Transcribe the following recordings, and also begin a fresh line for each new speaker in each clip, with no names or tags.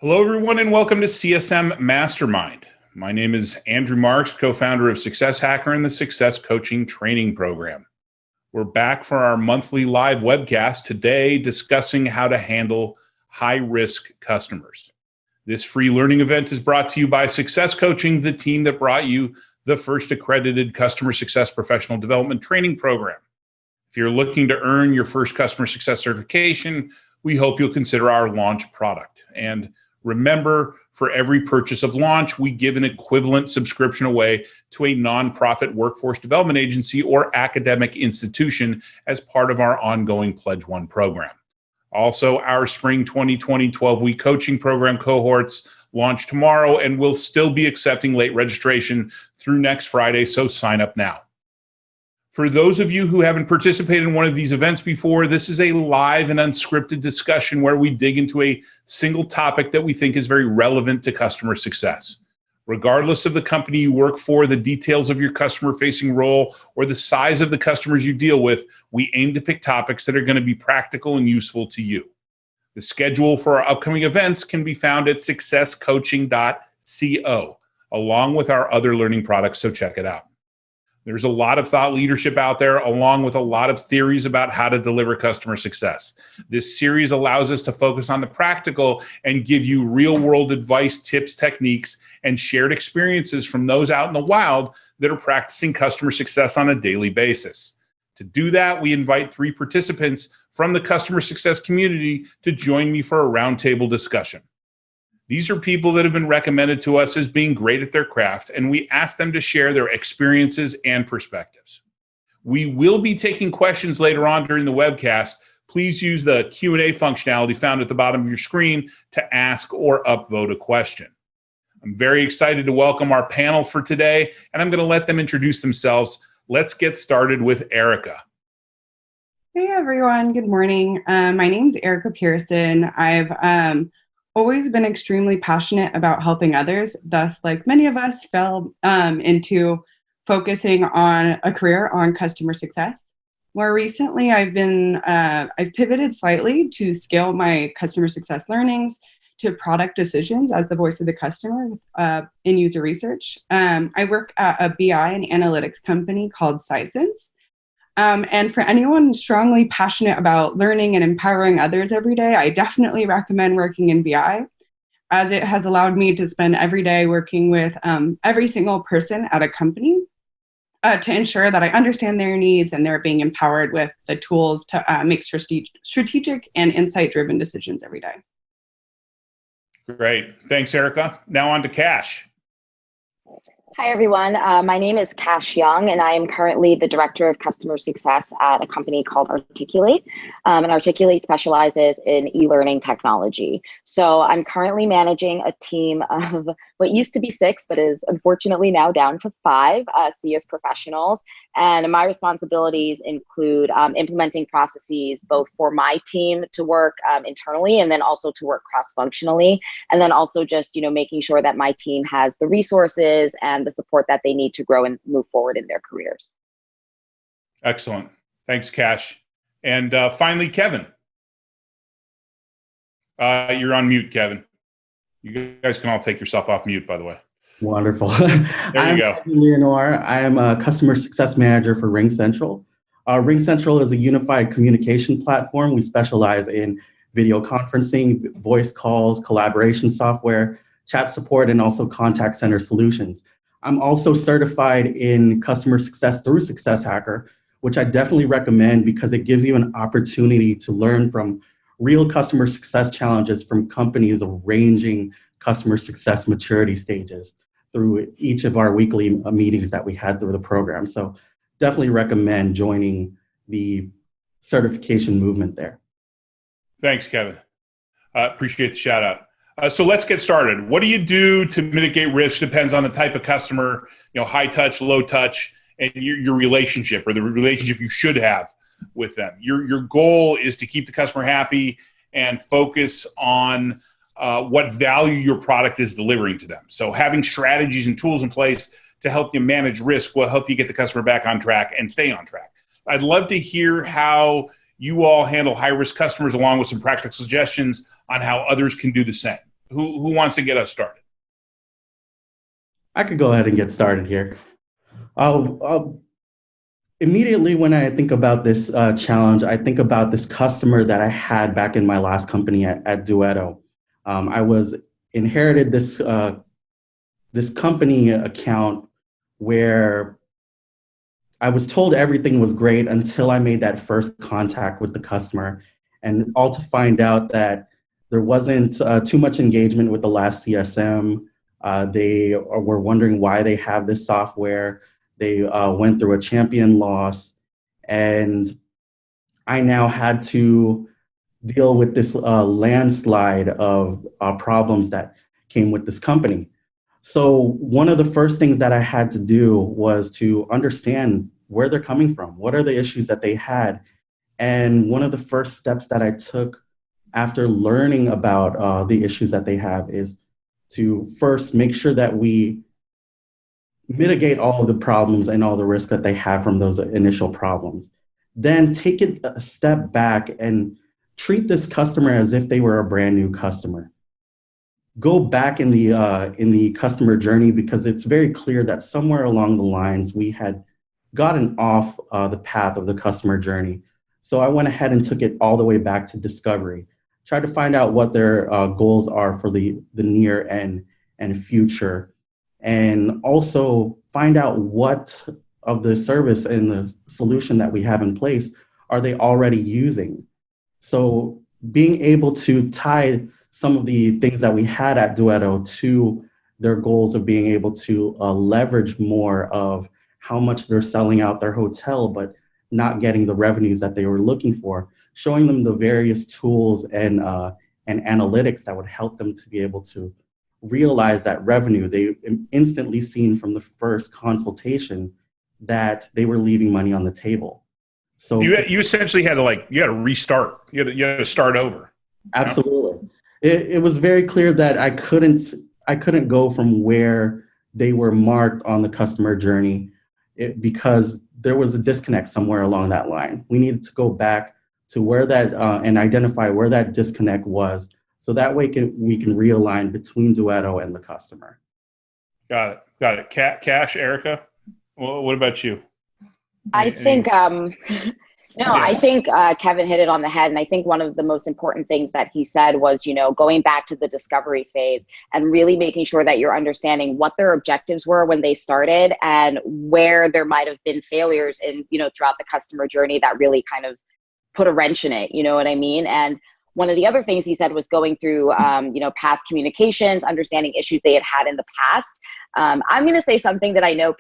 Hello, everyone, and welcome to CSM Mastermind. My name is Andrew Marks, co-founder of Success Hacker and the Success Coaching Training Program. We're back for our monthly live webcast today discussing how to handle high-risk customers. This free learning event is brought to you by Success Coaching, the team that brought you the first accredited customer success professional development training program. If you're looking to earn your first customer success certification, we hope you'll consider our launch product. And remember, for every purchase of launch, we give an equivalent subscription away to a nonprofit workforce development agency or academic institution as part of our ongoing Pledge One program. Also, our spring 2020 12-week coaching program cohorts launch tomorrow, and we'll still be accepting late registration through next Friday, so sign up now. For those of you who haven't participated in one of these events before, this is a live and unscripted discussion where we dig into a single topic that we think is very relevant to customer success. Regardless of the company you work for, the details of your customer-facing role, or the size of the customers you deal with, we aim to pick topics that are going to be practical and useful to you. The schedule for our upcoming events can be found at successcoaching.co, along with our other learning products, so check it out. There's a lot of thought leadership out there, along with a lot of theories about how to deliver customer success. This series allows us to focus on the practical and give you real-world advice, tips, techniques, and shared experiences from those out in the wild that are practicing customer success on a daily basis. To do that, we invite 3 participants from the customer success community to join me for a roundtable discussion. These are people that have been recommended to us as being great at their craft, and we ask them to share their experiences and perspectives. We will be taking questions later on during the webcast. Please use the Q&A functionality found at the bottom of your screen to ask or upvote a question. I'm very excited to welcome our panel for today, and I'm going to let them introduce themselves. Let's get started with Erica.
Hey, everyone. Good morning. My name is Erica Pearson. I've always been extremely passionate about helping others. Thus, like many of us, fell into focusing on a career on customer success. More recently, I've pivoted slightly to scale my customer success learnings to product decisions as the voice of the customer in user research. I work at a BI and analytics company called CSMs. And for anyone strongly passionate about learning and empowering others every day, I definitely recommend working in BI, as it has allowed me to spend every day working with every single person at a company to ensure that I understand their needs and they're being empowered with the tools to make strategic and insight-driven decisions every day.
Great. Thanks, Erica. Now on to Cash.
Hi, everyone. My name is Cash Young, and I am currently the Director of Customer Success at a company called Articulate. And Articulate specializes in e-learning technology. So I'm currently managing a team of what used to be 6, but is unfortunately now down to 5 CS professionals. And my responsibilities include implementing processes both for my team to work internally and then also to work cross-functionally. And then also just, making sure that my team has the resources and the support that they need to grow and move forward in their careers.
Excellent. Thanks, Cash. And finally, Kevin. You're on mute, Kevin. You guys can all take yourself off mute, by the way.
Wonderful.
There you go.
Leonore. I am a customer success manager for RingCentral. RingCentral is a unified communication platform. We specialize in video conferencing, voice calls, collaboration software, chat support, and also contact center solutions. I'm also certified in customer success through Success Hacker, which I definitely recommend because it gives you an opportunity to learn from real customer success challenges from companies of ranging customer success maturity stages through each of our weekly meetings that we had through the program. So definitely recommend joining the certification movement there.
Thanks, Kevin. Appreciate the shout out. So let's get started. What do you do to mitigate risk? Depends on the type of customer, high touch, low touch, and your relationship or the relationship you should have with them. Your goal is to keep the customer happy and focus on what value your product is delivering to them. So having strategies and tools in place to help you manage risk will help you get the customer back on track and stay on track. I'd love to hear how you all handle high-risk customers along with some practical suggestions on how others can do the same. Who wants to get us started?
I could go ahead and get started here. Immediately when I think about this challenge, I think about this customer that I had back in my last company at Duetto. I was inherited this company account where I was told everything was great until I made that first contact with the customer, and all to find out that there wasn't too much engagement with the last CSM. They were wondering why they have this software. They went through a champion loss, and I now had to deal with this landslide of problems that came with this company. So one of the first things that I had to do was to understand where they're coming from. What are the issues that they had? And one of the first steps that I took after learning about the issues that they have is to first make sure that we mitigate all of the problems and all the risk that they have from those initial problems. Then take it a step back and treat this customer as if they were a brand new customer. Go back in the customer journey, because it's very clear that somewhere along the lines we had gotten off the path of the customer journey. So I went ahead and took it all the way back to discovery. Tried to find out what their goals are for the near and future, and also find out what of the service and the solution that we have in place are they already using. So being able to tie some of the things that we had at Duetto to their goals of being able to leverage more of how much they're selling out their hotel, but not getting the revenues that they were looking for, showing them the various tools and analytics that would help them to be able to realize that revenue. They instantly seen from the first consultation that they were leaving money on the table. So
you essentially had to restart. You had to start over.
Absolutely. It was very clear that I couldn't go from where they were marked on the customer journey because there was a disconnect somewhere along that line. We needed to go back to where that and identify where that disconnect was, so that way we can realign between Duetto and the customer.
Got it. Cash, Erica, what about you?
I think I think Kevin hit it on the head. And I think one of the most important things that he said was, going back to the discovery phase and really making sure that you're understanding what their objectives were when they started and where there might have been failures in, throughout the customer journey that really kind of put a wrench in it. You know what I mean? And one of the other things he said was going through, past communications, understanding issues they had in the past. I'm going to say something that I know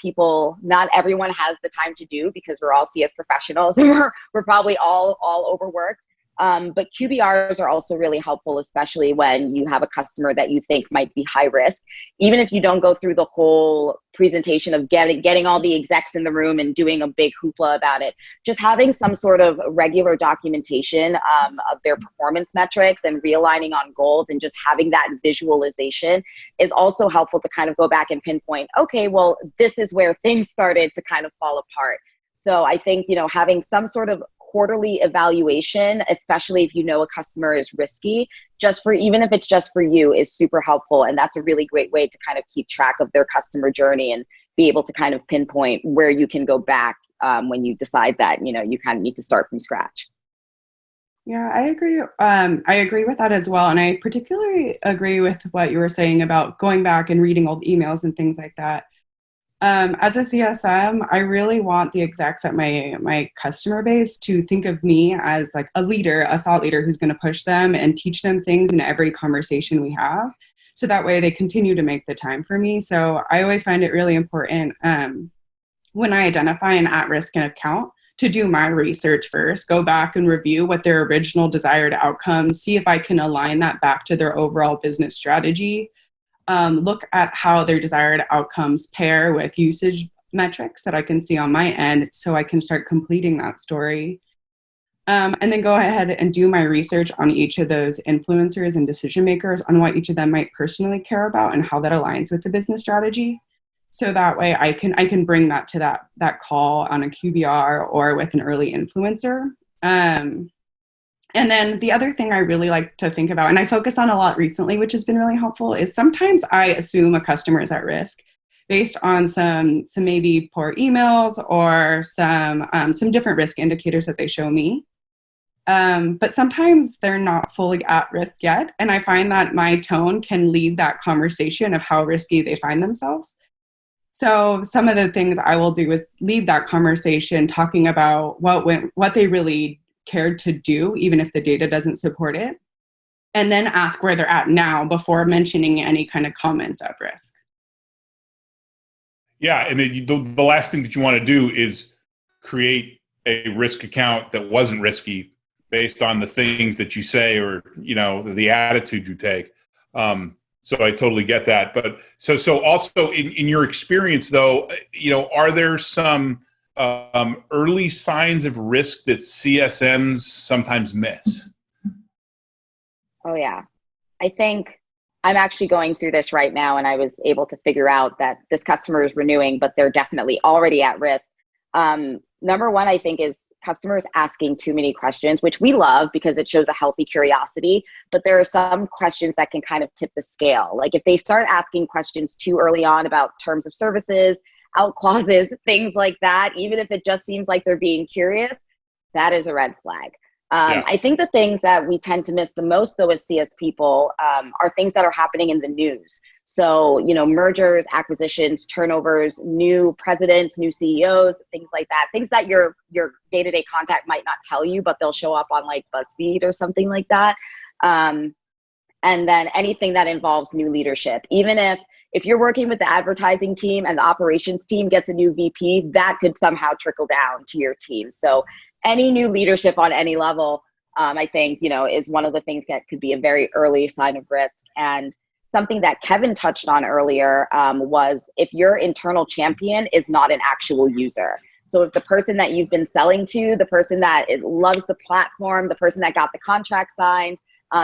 not everyone has the time to do because we're all CS professionals and we're probably all overworked. But QBRs are also really helpful, especially when you have a customer that you think might be high risk. Even if you don't go through the whole presentation of getting all the execs in the room and doing a big hoopla about it, just having some sort of regular documentation of their performance metrics and realigning on goals and just having that visualization is also helpful to kind of go back and pinpoint, okay, well, this is where things started to kind of fall apart. So I think, having some sort of quarterly evaluation, especially if a customer is risky, even if it's just for you, is super helpful. And that's a really great way to kind of keep track of their customer journey and be able to kind of pinpoint where you can go back when you decide that, you kind of need to start from scratch.
Yeah, I agree. I agree with that as well. And I particularly agree with what you were saying about going back and reading old emails and things like that. As a CSM, I really want the execs at my customer base to think of me as like a leader, a thought leader who's going to push them and teach them things in every conversation we have. So that way they continue to make the time for me. So I always find it really important when I identify an at-risk account to do my research first, go back and review what their original desired outcomes, see if I can align that back to their overall business strategy. Look at how their desired outcomes pair with usage metrics that I can see on my end so I can start completing that story. And then go ahead and do my research on each of those influencers and decision makers on what each of them might personally care about and how that aligns with the business strategy. So that way I can bring that to that call on a QBR or with an early influencer. And then the other thing I really like to think about, and I focused on a lot recently, which has been really helpful, is sometimes I assume a customer is at risk based on some maybe poor emails or some different risk indicators that they show me. But sometimes they're not fully at risk yet. And I find that my tone can lead that conversation of how risky they find themselves. So some of the things I will do is lead that conversation talking about what they really cared to do, even if the data doesn't support it, and then ask where they're at now before mentioning any kind of comments of risk.
Yeah, and the last thing that you want to do is create a risk account that wasn't risky based on the things that you say or, the attitude you take. So I totally get that. But so also in your experience, though, are there some early signs of risk that CSMs sometimes miss?
Oh, yeah. I think I'm actually going through this right now, and I was able to figure out that this customer is renewing, but they're definitely already at risk. Number one, I think, is customers asking too many questions, which we love because it shows a healthy curiosity. But there are some questions that can kind of tip the scale. Like if they start asking questions too early on about terms of services, out clauses, things like that, even if it just seems like they're being curious, that is a red flag. I think the things that we tend to miss the most, though, as CS people, are things that are happening in the news. So, mergers, acquisitions, turnovers, new presidents, new CEOs, things like that. Things that your day-to-day contact might not tell you, but they'll show up on like BuzzFeed or something like that. And then anything that involves new leadership. Even if you're working with the advertising team and the operations team gets a new VP, that could somehow trickle down to your team. So any new leadership on any level, I think, is one of the things that could be a very early sign of risk. And something that Kevin touched on earlier was if your internal champion is not an actual user. So if the person that you've been selling to, the person that loves the platform, the person that got the contract signed,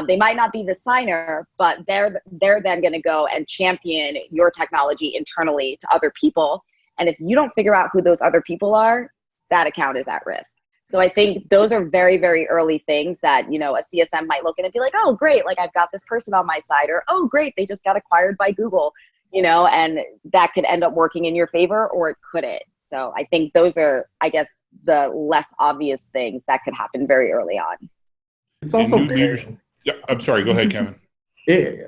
they might not be the signer, but they're then going to go and champion your technology internally to other people. And if you don't figure out who those other people are, that account is at risk. So I think those are very, very early things that, a CSM might look at and be like, oh, great, like I've got this person on my side, or, oh, great, they just got acquired by Google, and that could end up working in your favor or it couldn't. So I think those are, I guess, the less obvious things that could happen very early on.
It's also
yeah, I'm sorry, go ahead, Kevin.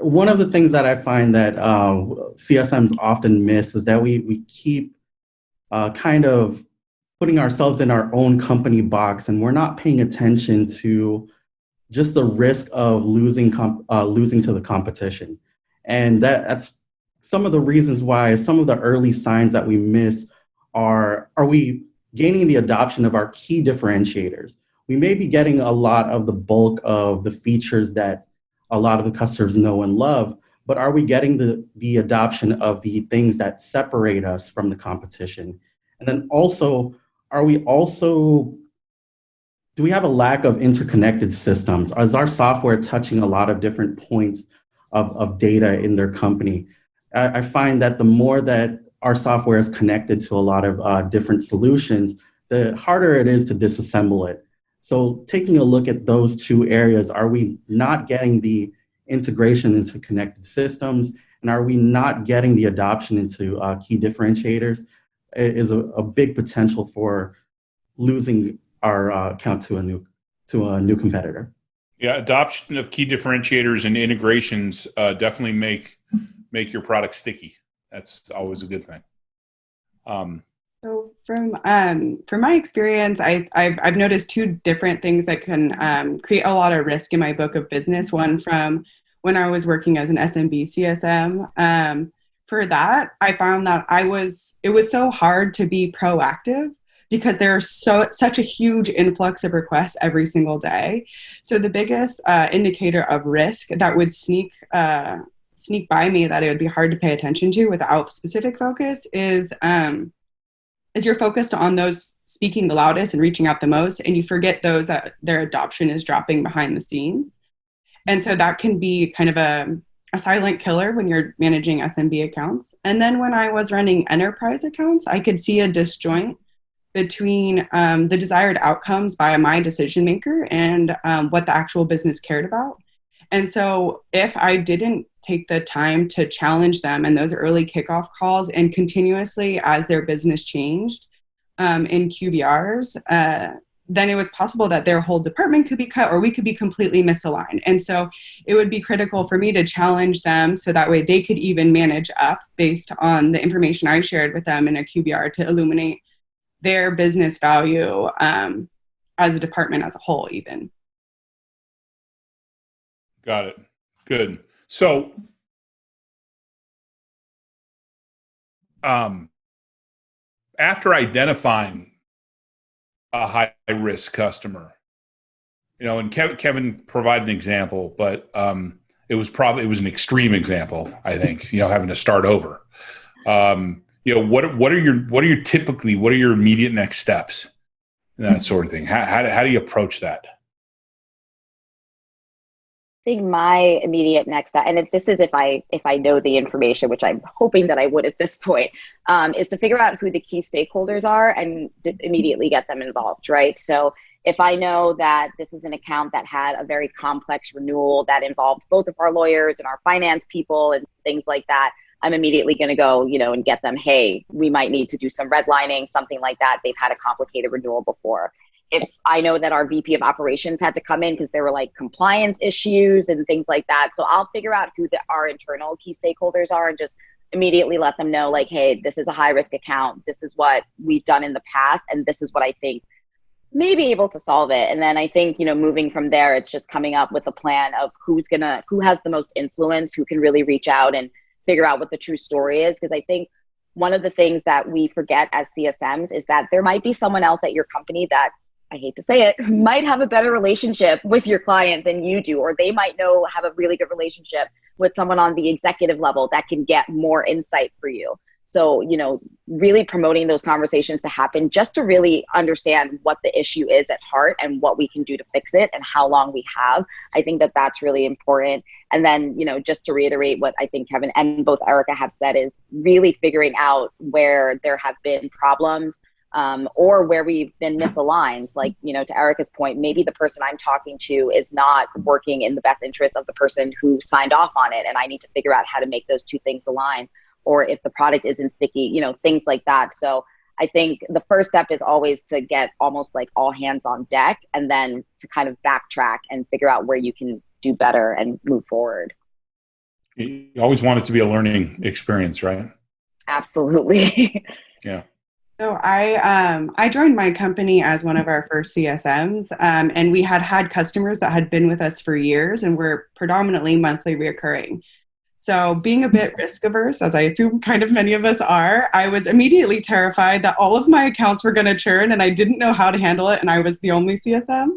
One of the things that I find that CSMs often miss is that we keep kind of putting ourselves in our own company box, and we're not paying attention to just the risk of losing to the competition. And that's some of the reasons why some of the early signs that we miss are we gaining the adoption of our key differentiators? We may be getting a lot of the bulk of the features that a lot of the customers know and love, but are we getting the adoption of the things that separate us from the competition? And then also, do we have a lack of interconnected systems? Is our software touching a lot of different points of data in their company? I find that the more that our software is connected to a lot of different solutions, the harder it is to disassemble it. So taking a look at those two areas, are we not getting the integration into connected systems? And are we not getting the adoption into key differentiators? Is a big potential for losing our account to a new competitor.
Yeah, adoption of key differentiators and integrations definitely make your product sticky. That's always a good thing.
So from my experience, I've noticed two different things that can create a lot of risk in my book of business. One from when I was working as an SMB CSM. For that, I found that it was so hard to be proactive because there's such a huge influx of requests every single day. So the biggest indicator of risk that would sneak by me that it would be hard to pay attention to without specific focus is you're focused on those speaking the loudest and reaching out the most, and you forget those that their adoption is dropping behind the scenes. And so that can be kind of a silent killer when you're managing SMB accounts. And then when I was running enterprise accounts, I could see a disjoint between the desired outcomes by my decision maker and what the actual business cared about. And so if I didn't take the time to challenge them in those early kickoff calls and continuously as their business changed in QBRs, then it was possible that their whole department could be cut or we could be completely misaligned. And so it would be critical for me to challenge them so that way they could even manage up based on the information I shared with them in a QBR to illuminate their business value as a department as a whole even.
Got it. Good. So after identifying a high risk customer, and Kevin provided an example, but it was an extreme example, I think, having to start over. What are your immediate next steps and that sort of thing? How do you approach that?
I think my immediate next step, and if I know the information, which I'm hoping that I would at this point, is to figure out who the key stakeholders are and immediately get them involved, right? So if I know that this is an account that had a very complex renewal that involved both of our lawyers and our finance people and things like that, I'm immediately going to go, and get them, hey, we might need to do some redlining, something like that. They've had a complicated renewal before. If I know that our VP of operations had to come in because there were like compliance issues and things like that. So I'll figure out who our internal key stakeholders are and just immediately let them know, like, hey, this is a high risk account. This is what we've done in the past. And this is what I think may be able to solve it. And then I think, moving from there, it's just coming up with a plan of who has the most influence, who can really reach out and figure out what the true story is. Because I think one of the things that we forget as CSMs is that there might be someone else at your company that, I hate to say it, might have a better relationship with your client than you do, or they might have a really good relationship with someone on the executive level that can get more insight for you. So, really promoting those conversations to happen just to really understand what the issue is at heart and what we can do to fix it and how long we have. I think that that's really important. And then, just to reiterate what I think Kevin and both Erica have said is really figuring out where there have been problems, or where we've been misaligned. Like, to Erica's point, maybe the person I'm talking to is not working in the best interest of the person who signed off on it. And I need to figure out how to make those two things align. Or if the product isn't sticky, things like that. So I think the first step is always to get almost like all hands on deck and then to kind of backtrack and figure out where you can do better and move forward.
You always want it to be a learning experience, right?
Absolutely.
Yeah.
So I joined my company as one of our first CSMs, and we had customers that had been with us for years and were predominantly monthly reoccurring. So being a bit risk averse, as I assume kind of many of us are, I was immediately terrified that all of my accounts were going to churn and I didn't know how to handle it and I was the only CSM.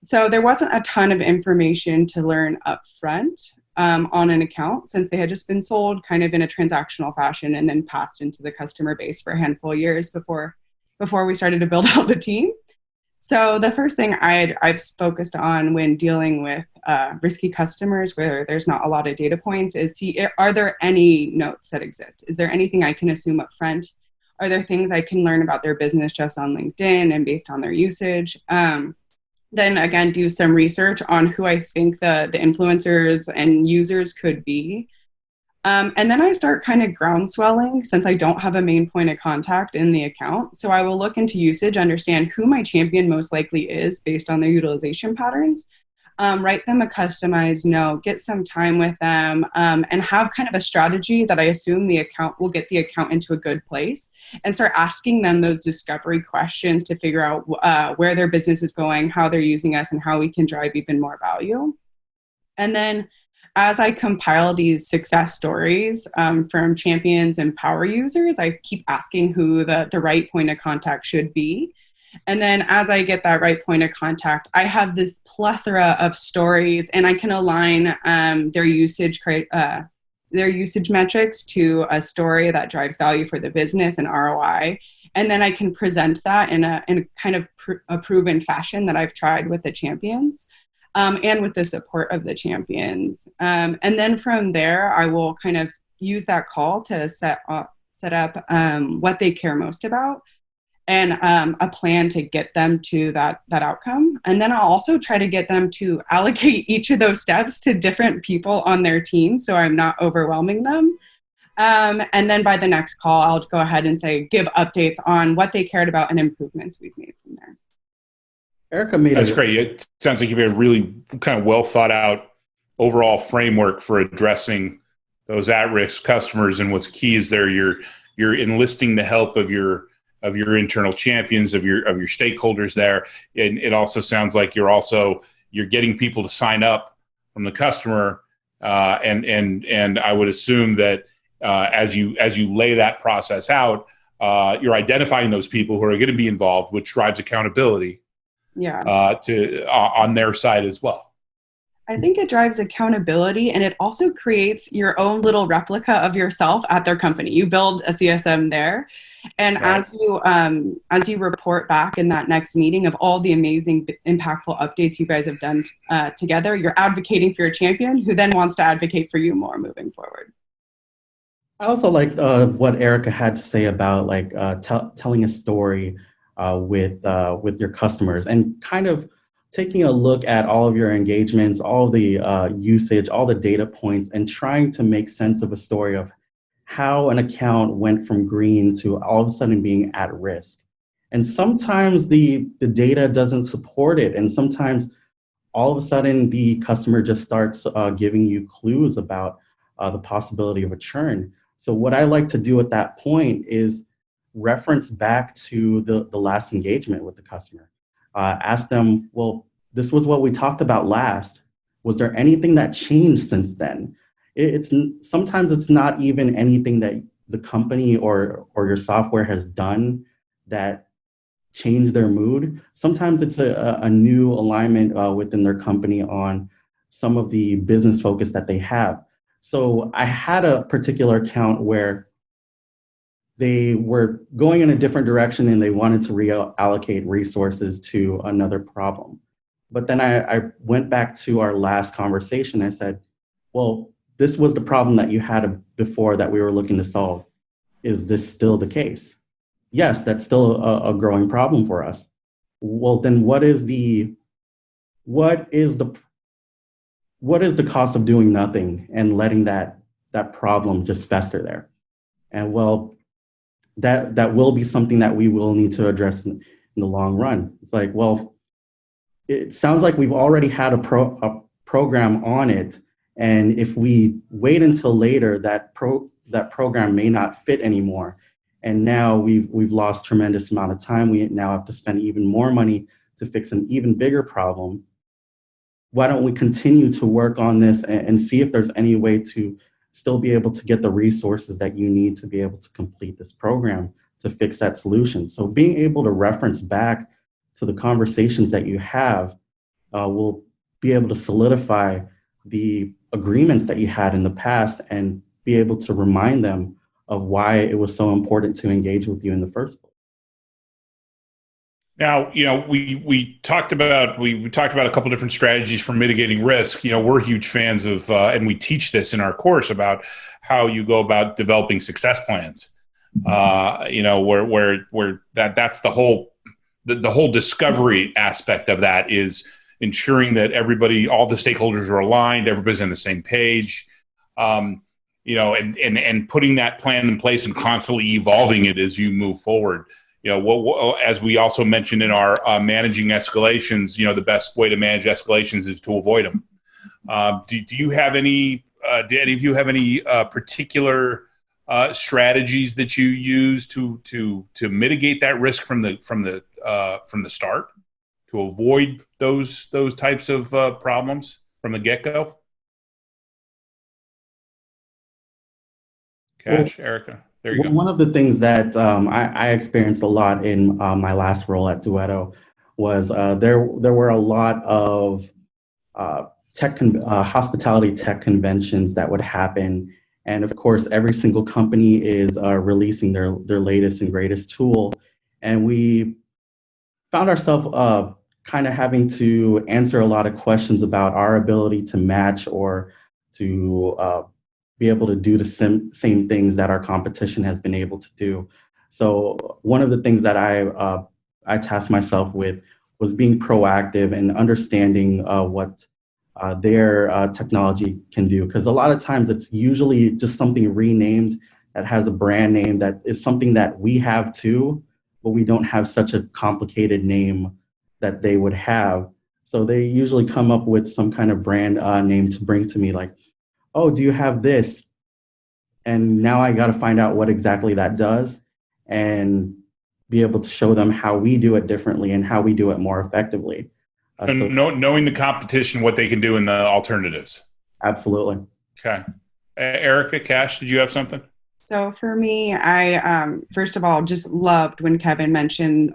So there wasn't a ton of information to learn up front on an account since they had just been sold kind of in a transactional fashion and then passed into the customer base for a handful of years before we started to build out the team. So the first thing I've focused on when dealing with risky customers where there's not a lot of data points is are there any notes that exist? Is there anything I can assume up front? Are there things I can learn about their business just on LinkedIn and based on their usage? Then again, do some research on who I think the influencers and users could be. And then I start kind of groundswelling since I don't have a main point of contact in the account. So I will look into usage, understand who my champion most likely is based on their utilization patterns, write them a customized note, get some time with them, and have kind of a strategy that I assume the account will get the account into a good place and start asking them those discovery questions to figure out where their business is going, how they're using us, and how we can drive even more value. And then as I compile these success stories from champions and power users, I keep asking who the right point of contact should be. And then as I get that right point of contact, I have this plethora of stories and I can align their usage metrics to a story that drives value for the business and ROI. And then I can present that in a kind of a proven fashion that I've tried with the champions. And with the support of the champions. And then from there, I will kind of use that call to set up what they care most about. and a plan to get them to that outcome. And then I'll also try to get them to allocate each of those steps to different people on their team, so I'm not overwhelming them. And then by the next call, I'll go ahead and give updates on what they cared about and improvements we've made from there.
Erica made
That's great. It sounds like you have a really kind of well thought out overall framework for addressing those at-risk customers. And what's key is you're enlisting the help of your internal champions, of your stakeholders there. And it also sounds like you're getting people to sign up from the customer. And I would assume that as you lay that process out, you're identifying those people who are going to be involved, which drives accountability.
Yeah.
On their side as well.
I think it drives accountability, and it also creates your own little replica of yourself at their company. You build a CSM there, and
right.
as you report back in that next meeting of all the amazing, impactful updates you guys have done together, you're advocating for your champion, who then wants to advocate for you more moving forward.
I also like what Erica had to say about telling a story with your customers, and kind of taking a look at all of your engagements, all the usage, all the data points, and trying to make sense of a story of how an account went from green to all of a sudden being at risk. And sometimes the data doesn't support it, and sometimes all of a sudden the customer just starts giving you clues about the possibility of a churn. So what I like to do at that point is reference back to the last engagement with the customer. Ask them, well, this was what we talked about last. Was there anything that changed since then? Sometimes it's not even anything that the company or your software has done that changed their mood. Sometimes it's a new alignment within their company on some of the business focus that they have. So I had a particular account where they were going in a different direction and they wanted to reallocate resources to another problem. But then I went back to our last conversation. I said, well, this was the problem that you had before that we were looking to solve. Is this still the case? Yes, that's still a growing problem for us. Well, then what is the cost of doing nothing and letting that problem just fester there? And well, that will be something that we will need to address in the long run. It's like, well, it sounds like we've already had a program on it, and if we wait until later, that program may not fit anymore. And now we've lost tremendous amount of time. We now have to spend even more money to fix an even bigger problem. Why don't we continue to work on this and see if there's any way to still be able to get the resources that you need to be able to complete this program to fix that solution? So being able to reference back to the conversations that you have will be able to solidify the agreements that you had in the past and be able to remind them of why it was so important to engage with you in the first place.
Now, we talked about a couple different strategies for mitigating risk. We're huge fans of, and we teach this in our course about how you go about developing success plans. Where that's the whole discovery aspect of that is ensuring that all the stakeholders are aligned, everybody's on the same page. And putting that plan in place and constantly evolving it as you move forward. As we also mentioned in our managing escalations, the best way to manage escalations is to avoid them. Do you have any? Do any of you have any particular strategies that you use to mitigate that risk from the start, to avoid those types of problems from the get-go? Cash, Erica. There you go.
One of the things that I experienced a lot in my last role at Duetto was there were a lot of hospitality tech conventions that would happen. And of course, every single company is releasing their latest and greatest tool. And we found ourselves kind of having to answer a lot of questions about our ability to match or to be able to do the same things that our competition has been able to do. So one of the things that I tasked myself with was being proactive and understanding what their technology can do. Because a lot of times it's usually just something renamed that has a brand name that is something that we have too, but we don't have such a complicated name that they would have. So they usually come up with some kind of brand name to bring to me, like, oh, do you have this? And now I got to find out what exactly that does and be able to show them how we do it differently and how we do it more effectively.
So knowing the competition, what they can do and the alternatives.
Absolutely.
Okay. Erica, Cash, did you have something?
So for me, I first of all just loved when Kevin mentioned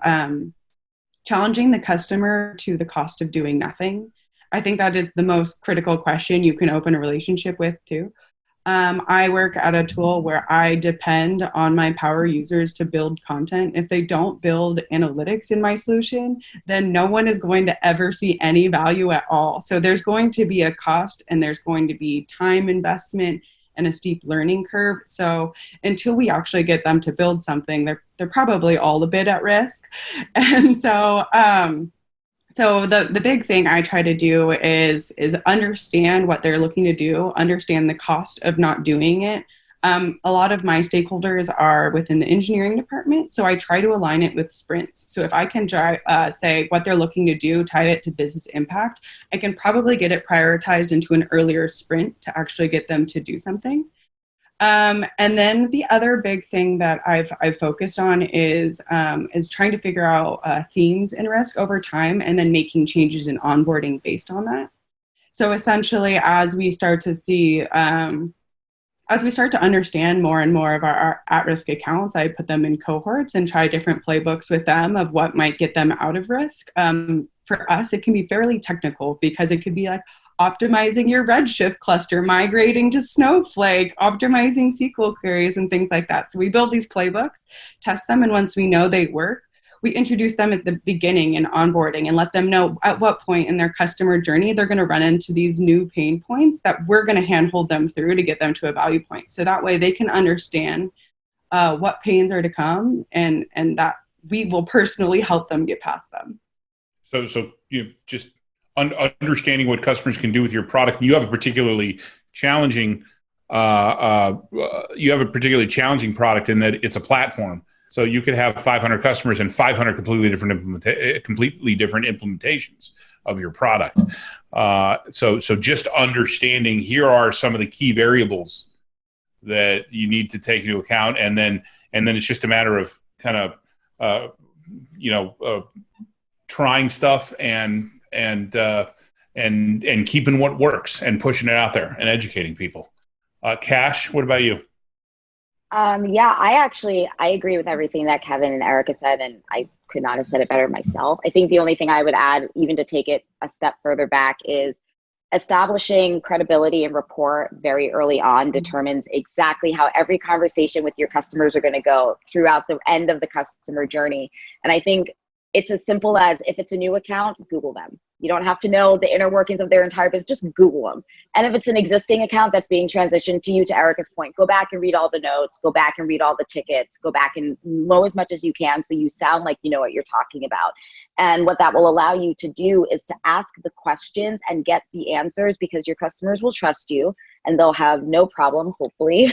challenging the customer to the cost of doing nothing. I think that is the most critical question you can open a relationship with too. I work at a tool where I depend on my power users to build content. If they don't build analytics in my solution, then no one is going to ever see any value at all. So there's going to be a cost and there's going to be time investment and a steep learning curve. So until we actually get them to build something, they're probably all a bit at risk. And so so the big thing I try to do is understand what they're looking to do, understand the cost of not doing it. A lot of my stakeholders are within the engineering department, so I try to align it with sprints. So if I can say what they're looking to do, tie it to business impact, I can probably get it prioritized into an earlier sprint to actually get them to do something. And then the other big thing that I've focused on is trying to figure out themes in risk over time and then making changes in onboarding based on that. So essentially, as we start to understand more and more of our at-risk accounts, I put them in cohorts and try different playbooks with them of what might get them out of risk. For us, it can be fairly technical because it could be like optimizing your Redshift cluster, migrating to Snowflake, optimizing SQL queries, and things like that. So we build these playbooks, test them, and once we know they work, we introduce them at the beginning in onboarding and let them know at what point in their customer journey they're going to run into these new pain points that we're going to handhold them through to get them to a value point. So that way they can understand what pains are to come and that we will personally help them get past them.
So you just understanding what customers can do with your product. You have a particularly challenging product in that it's a platform. So you could have 500 customers and 500 completely different implementations of your product. So just understanding here are some of the key variables that you need to take into account, and then it's just a matter of kind of trying stuff and keeping what works and pushing it out there and educating people. Cash, what about you?
I agree with everything that Kevin and Erica said, and I could not have said it better myself. I think the only thing I would add, even to take it a step further back, is establishing credibility and rapport very early on determines exactly how every conversation with your customers are going to go throughout the end of the customer journey. And I think it's as simple as, if it's a new account, Google them. You don't have to know the inner workings of their entire business, just Google them. And if it's an existing account that's being transitioned to you, to Erica's point, go back and read all the notes, go back and read all the tickets, go back and know as much as you can so you sound like you know what you're talking about. And what that will allow you to do is to ask the questions and get the answers, because your customers will trust you and they'll have no problem, hopefully,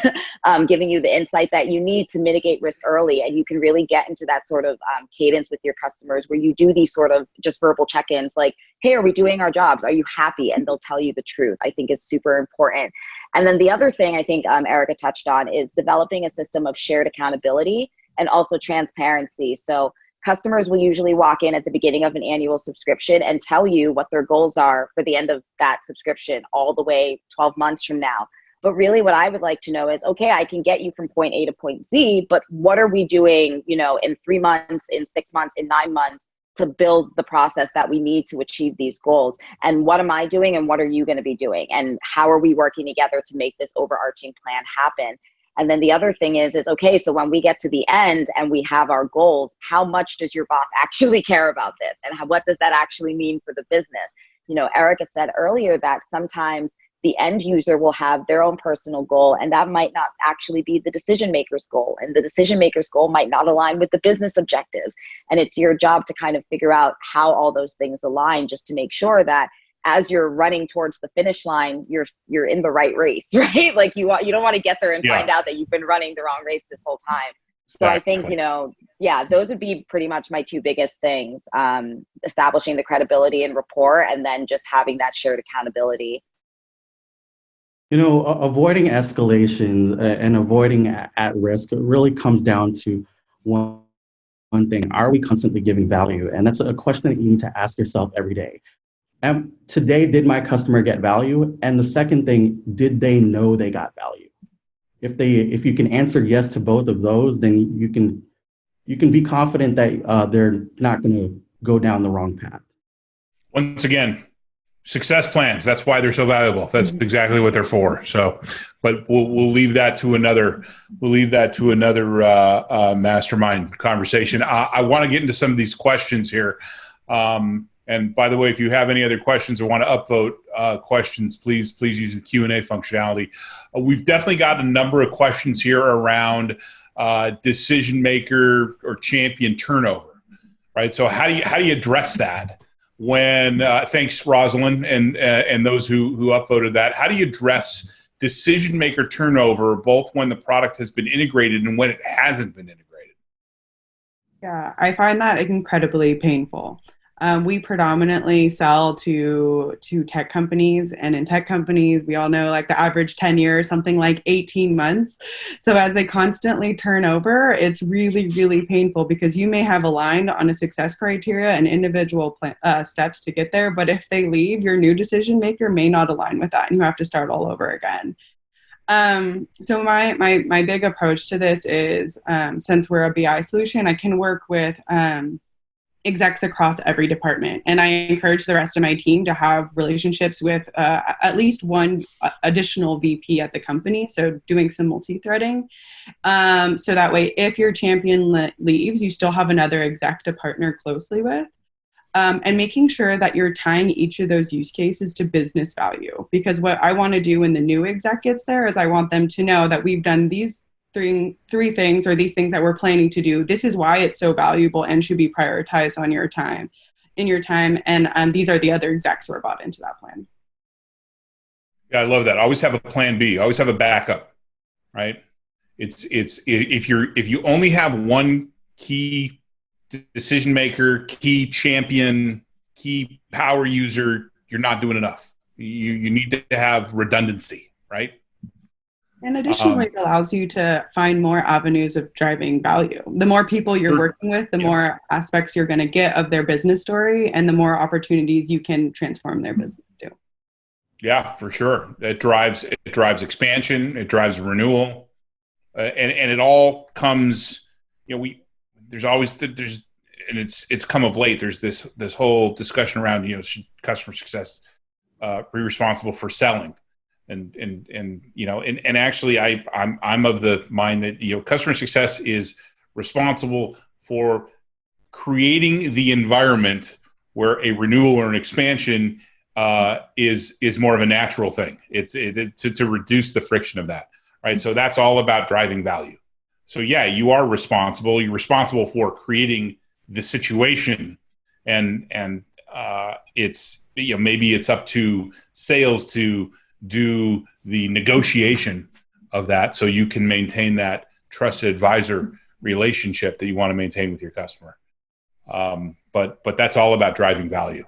giving you the insight that you need to mitigate risk early. And you can really get into that sort of cadence with your customers where you do these sort of just verbal check-ins like, hey, are we doing our jobs? Are you happy? And they'll tell you the truth. I think is super important. And then the other thing I think Erica touched on is developing a system of shared accountability and also transparency. So customers will usually walk in at the beginning of an annual subscription and tell you what their goals are for the end of that subscription all the way 12 months from now. But really what I would like to know is, okay, I can get you from point A to point Z, but what are we doing, in 3 months, in 6 months, in 9 months to build the process that we need to achieve these goals? And what am I doing and what are you going to be doing? And how are we working together to make this overarching plan happen? And then the other thing is okay, so when we get to the end and we have our goals, how much does your boss actually care about this? And what does that actually mean for the business? Erica said earlier that sometimes the end user will have their own personal goal, and that might not actually be the decision maker's goal. And the decision maker's goal might not align with the business objectives. And it's your job to kind of figure out how all those things align, just to make sure that as you're running towards the finish line, you're in the right race, right? Like you don't want to get there and find out that you've been running the wrong race this whole time. So I think, those would be pretty much my two biggest things, establishing the credibility and rapport, and then just having that shared accountability.
Avoiding escalations and avoiding at risk, it really comes down to one thing. Are we constantly giving value? And that's a question that you need to ask yourself every day. And today, did my customer get value? And the second thing, did they know they got value? If you can answer yes to both of those, then you can be confident that they're not going to go down the wrong path.
Once again, success plans. That's why they're so valuable. That's exactly what they're for. So, but we'll leave that to another. We'll leave that to another mastermind conversation. I want to get into some of these questions here. And by the way, if you have any other questions or want to upvote questions, please use the Q&A functionality. We've definitely got a number of questions here around decision maker or champion turnover, right? So how do you address that? When thanks, Rosalind, and those who upvoted that. How do you address decision maker turnover, both when the product has been integrated and when it hasn't been integrated?
Yeah, I find that incredibly painful. We predominantly sell to tech companies, and in tech companies, we all know like the average tenure is something like 18 months. So as they constantly turn over, it's really, really painful because you may have aligned on a success criteria and individual steps to get there, but if they leave, your new decision maker may not align with that, and you have to start all over again. So my big approach to this is, since we're a BI solution, I can work with execs across every department. And I encourage the rest of my team to have relationships with at least one additional VP at the company. So doing some multi-threading. So that way, if your champion leaves, you still have another exec to partner closely with. And making sure that you're tying each of those use cases to business value. Because what I want to do when the new exec gets there is I want them to know that we've done these three things, or these things that we're planning to do. This is why it's so valuable and should be prioritized on your time. And these are the other execs who are bought into that plan.
Yeah, I love that. Always have a plan B. Always have a backup, right? It's if you only have one key decision maker, key champion, key power user, you're not doing enough. You need to have redundancy, right?
And additionally, it allows you to find more avenues of driving value. The more people you're working with, the more aspects you're going to get of their business story, and the more opportunities you can transform their business to.
Yeah, for sure. It drives expansion. It drives renewal, and it all comes. There's it's come of late. There's this whole discussion around should customer success be responsible for selling. And actually I'm of the mind that customer success is responsible for creating the environment where a renewal or an expansion is more of a natural thing. It's to reduce the friction of that, right? So that's all about driving value. So yeah, you are responsible. You're responsible for creating the situation, and it's maybe it's up to sales to do the negotiation of that, so you can maintain that trusted advisor relationship that you want to maintain with your customer. But that's all about driving value,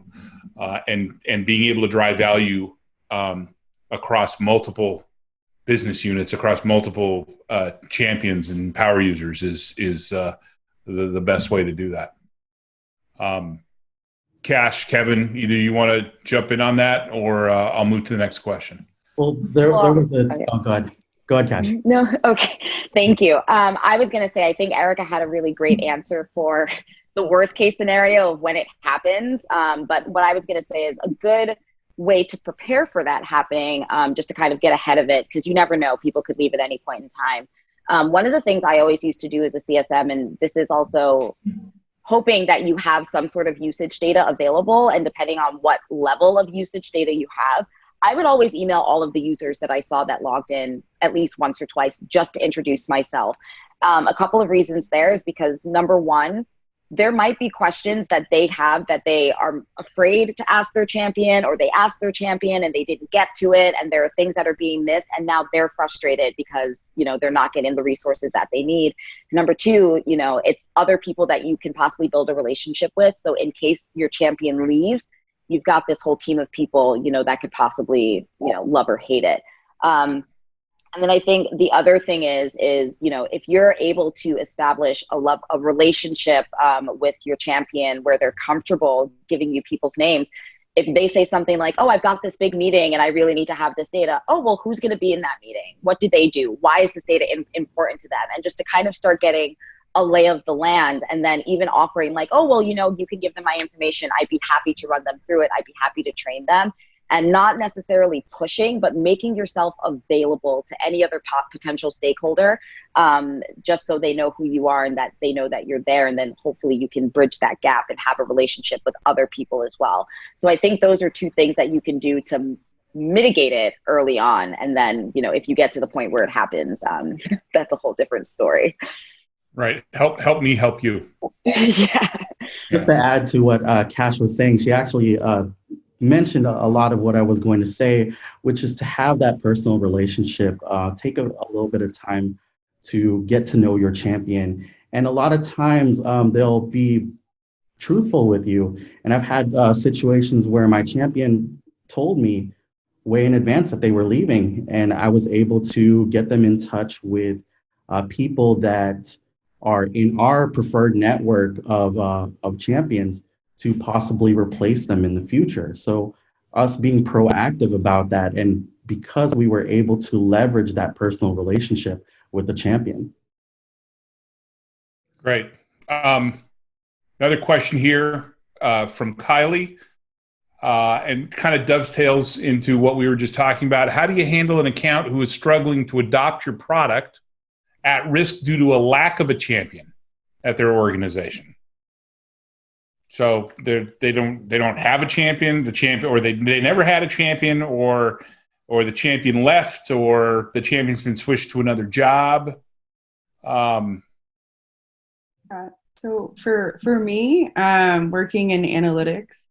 and being able to drive value across multiple business units, across multiple champions and power users is the best way to do that. Cash, Kevin, either you want to jump in on that, or I'll move to the next question.
Well, there was a... Okay. Oh, go ahead, Cash.
No, okay. Thank you. I was going to say, I think Erica had a really great answer for the worst case scenario of when it happens. But what I was going to say is a good way to prepare for that happening, just to kind of get ahead of it, because you never know, people could leave at any point in time. One of the things I always used to do as a CSM, and this is also hoping that you have some sort of usage data available, and depending on what level of usage data you have, I would always email all of the users that I saw that logged in at least once or twice just to introduce myself. A couple of reasons there is because number one, there might be questions that they have that they are afraid to ask their champion, or they asked their champion and they didn't get to it. And there are things that are being missed, and now they're frustrated because, they're not getting the resources that they need. Number two, it's other people that you can possibly build a relationship with. So in case your champion leaves, you've got this whole team of people, that could possibly, love or hate it. And then I think the other thing is, if you're able to establish a relationship with your champion where they're comfortable giving you people's names, if they say something like, oh, I've got this big meeting and I really need to have this data. Oh, well, who's going to be in that meeting? What do they do? Why is this data important to them? And just to kind of start getting a lay of the land, and then even offering like, oh, well, you can give them my information. I'd be happy to run them through it. I'd be happy to train them. And not necessarily pushing, but making yourself available to any other potential stakeholder, just so they know who you are and that they know that you're there. And then hopefully you can bridge that gap and have a relationship with other people as well. So I think those are two things that you can do to mitigate it early on. And then, if you get to the point where it happens, that's a whole different story.
Right. Help me help you.
Yeah.
Just to add to what Cash was saying, she actually mentioned a lot of what I was going to say, which is to have that personal relationship, take a little bit of time to get to know your champion. And a lot of times they'll be truthful with you. And I've had situations where my champion told me way in advance that they were leaving, and I was able to get them in touch with people that are in our preferred network of champions to possibly replace them in the future. So us being proactive about that, and because we were able to leverage that personal relationship with the champion.
Great. Another question here from Kylie, and kind of dovetails into what we were just talking about. How do you handle an account who is struggling to adopt your product at risk due to a lack of a champion at their organization? So they don't have a champion, or they never had a champion, or the champion left, or the champion's been switched to another job.
So for me, working in analytics,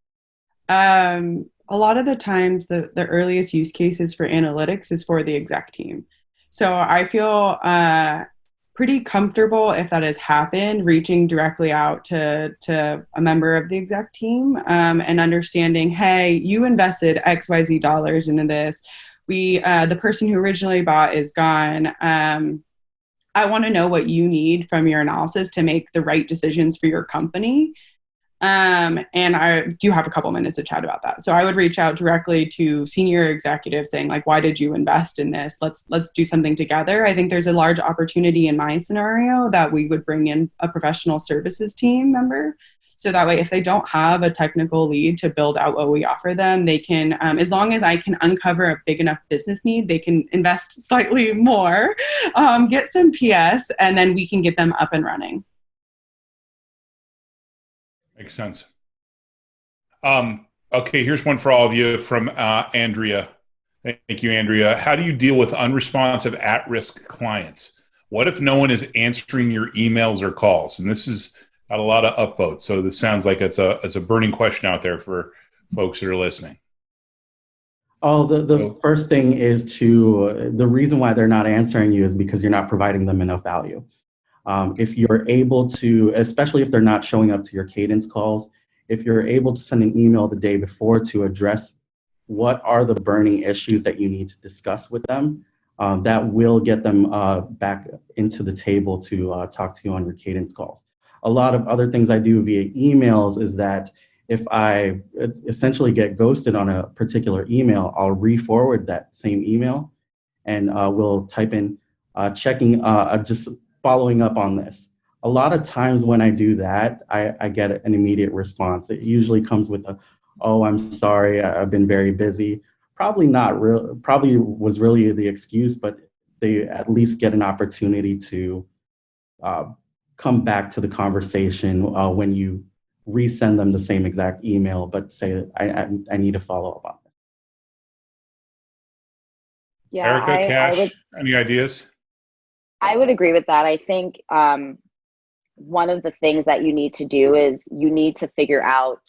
a lot of the times the earliest use cases for analytics is for the exec team. So I feel pretty comfortable, if that has happened, reaching directly out to a member of the exec team and understanding, hey, you invested XYZ dollars into this. The person who originally bought is gone. I want to know what you need from your analysis to make the right decisions for your company. And I do have a couple minutes to chat about that. So I would reach out directly to senior executives saying, like, why did you invest in this? Let's do something together. I think there's a large opportunity in my scenario that we would bring in a professional services team member. So that way, if they don't have a technical lead to build out what we offer them, they can, as long as I can uncover a big enough business need, they can invest slightly more, get some PS, and then we can get them up and running.
Makes sense. Okay, here's one for all of you from Andrea. Thank you, Andrea. How do you deal with unresponsive at-risk clients? What if no one is answering your emails or calls? And this has got a lot of upvotes, so this sounds like it's a burning question out there for folks that are listening.
Oh, the first thing is the reason why they're not answering you is because you're not providing them enough value. If you're able to, especially if they're not showing up to your cadence calls, if you're able to send an email the day before to address what are the burning issues that you need to discuss with them, that will get them back into the table to talk to you on your cadence calls. A lot of other things I do via emails is that if I essentially get ghosted on a particular email, I'll re-forward that same email, and we'll type in checking, just following up on this. A lot of times when I do that, I get an immediate response. It usually comes with oh, I'm sorry, I've been very busy. Probably not real, probably was really the excuse, but they at least get an opportunity to come back to the conversation when you resend them the same exact email, but say, I need to follow up on this.
Yeah,
Erica,
I would
Cash, any ideas?
agree with that. I think one of the things that you need to do is you need to figure out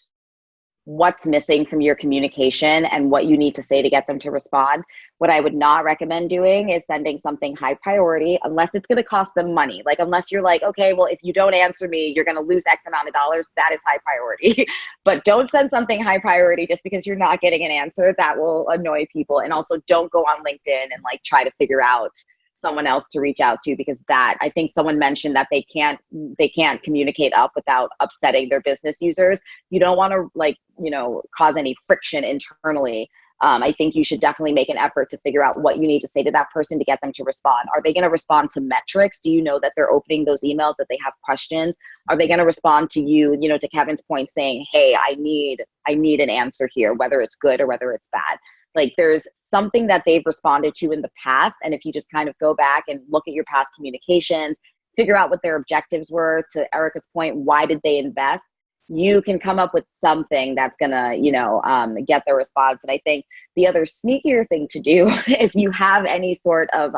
what's missing from your communication and what you need to say to get them to respond. What I would not recommend doing is sending something high priority unless it's going to cost them money. Like, unless you're like, okay, well, if you don't answer me, you're going to lose X amount of dollars. That is high priority. But don't send something high priority just because you're not getting an answer. That will annoy people. And also, don't go on LinkedIn and like try to figure out someone else to reach out to, because that, I think someone mentioned that they can't communicate up without upsetting their business users. You don't want to cause any friction internally. I think you should definitely make an effort to figure out what you need to say to that person to get them to respond. Are they going to respond to metrics? Do you know that they're opening those emails, that they have questions? Are they going to respond to you, to Kevin's point, saying, hey, I need an answer here, whether it's good or whether it's bad? Like, there's something that they've responded to in the past. And if you just kind of go back and look at your past communications, figure out what their objectives were, to Erica's point, why did they invest? You can come up with something that's going to, get the response. And I think the other sneakier thing to do, if you have any sort of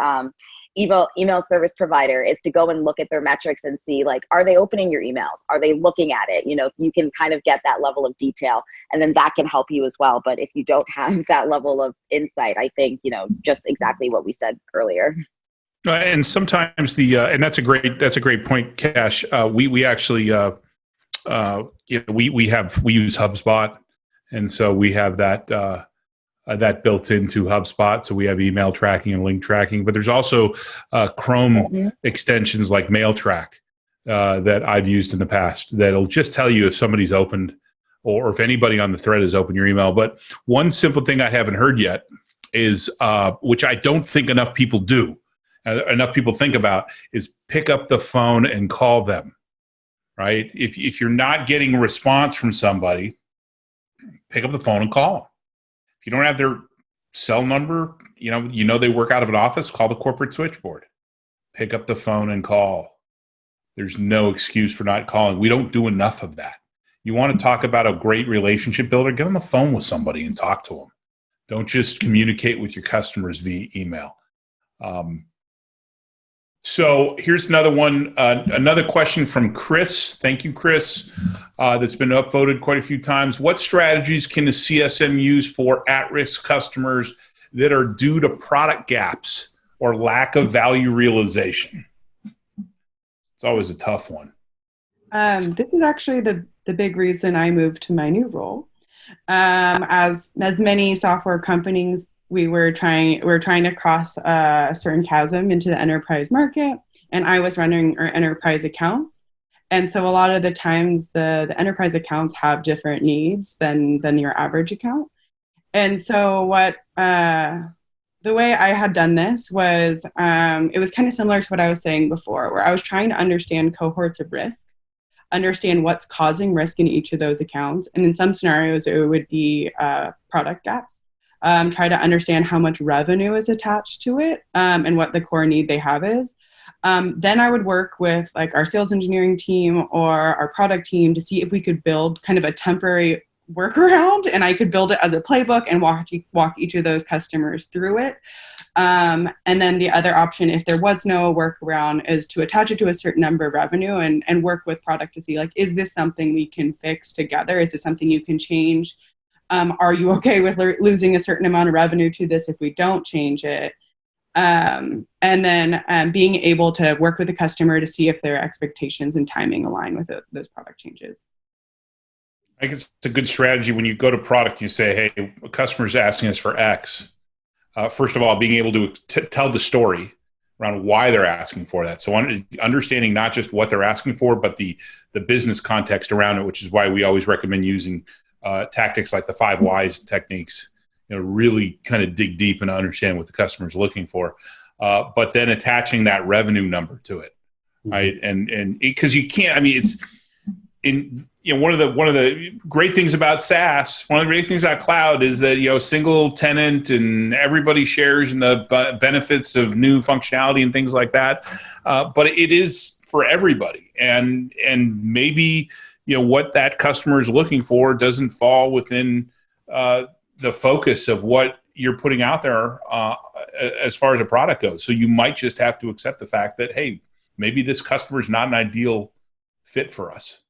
email service provider, is to go and look at their metrics and see, like, are they opening your emails? Are they looking at it? You can kind of get that level of detail, and then that can help you as well. But if you don't have that level of insight, I think, just exactly what we said earlier.
And sometimes and that's a great point, Cash. We actually, we use HubSpot, and so we have that built into HubSpot. So we have email tracking and link tracking, but there's also Chrome extensions like MailTrack that I've used in the past that'll just tell you if somebody's opened or if anybody on the thread has opened your email. But one simple thing I haven't heard yet is, which I don't think enough people do, enough people think about, is pick up the phone and call them, right? If you're not getting a response from somebody, pick up the phone and call them. If you don't have their cell number, they work out of an office, call the corporate switchboard. Pick up the phone and call. There's no excuse for not calling. We don't do enough of that. You want to talk about a great relationship builder, get on the phone with somebody and talk to them. Don't just communicate with your customers via email. So here's another one, another question from Chris. Thank you, Chris. That's been upvoted quite a few times. What strategies can a CSM use for at-risk customers that are due to product gaps or lack of value realization? It's always a tough one.
This is actually the big reason I moved to my new role. As many software companies, we were trying to cross a certain chasm into the enterprise market, and I was running our enterprise accounts. And so a lot of the times the enterprise accounts have different needs than your average account. And so the way I had done this was, it was kind of similar to what I was saying before, where I was trying to understand cohorts of risk, understand what's causing risk in each of those accounts. And in some scenarios, it would be product gaps. Try to understand how much revenue is attached to it, and what the core need they have is. Then I would work with like our sales engineering team or our product team to see if we could build kind of a temporary workaround, and I could build it as a playbook and walk each of those customers through it. And then the other option, if there was no workaround, is to attach it to a certain number of revenue and work with product to see, like, is this something we can fix together? Is this something you can change? Are you okay with losing a certain amount of revenue to this if we don't change it? And then being able to work with the customer to see if their expectations and timing align with those product changes.
I think it's a good strategy when you go to product, you say, hey, a customer's asking us for X. First of all, being able to tell the story around why they're asking for that. So understanding not just what they're asking for, but the business context around it, which is why we always recommend using tactics like the 5 whys techniques, really kind of dig deep and understand what the customer's looking for. But then attaching that revenue number to it, right? And because you can't, it's one of the great things about SaaS, one of the great things about cloud is that, single tenant and everybody shares in the benefits of new functionality and things like that. But it is for everybody. And maybe, what that customer is looking for doesn't fall within the focus of what you're putting out there as far as a product goes. So you might just have to accept the fact that, hey, maybe this customer is not an ideal fit for us.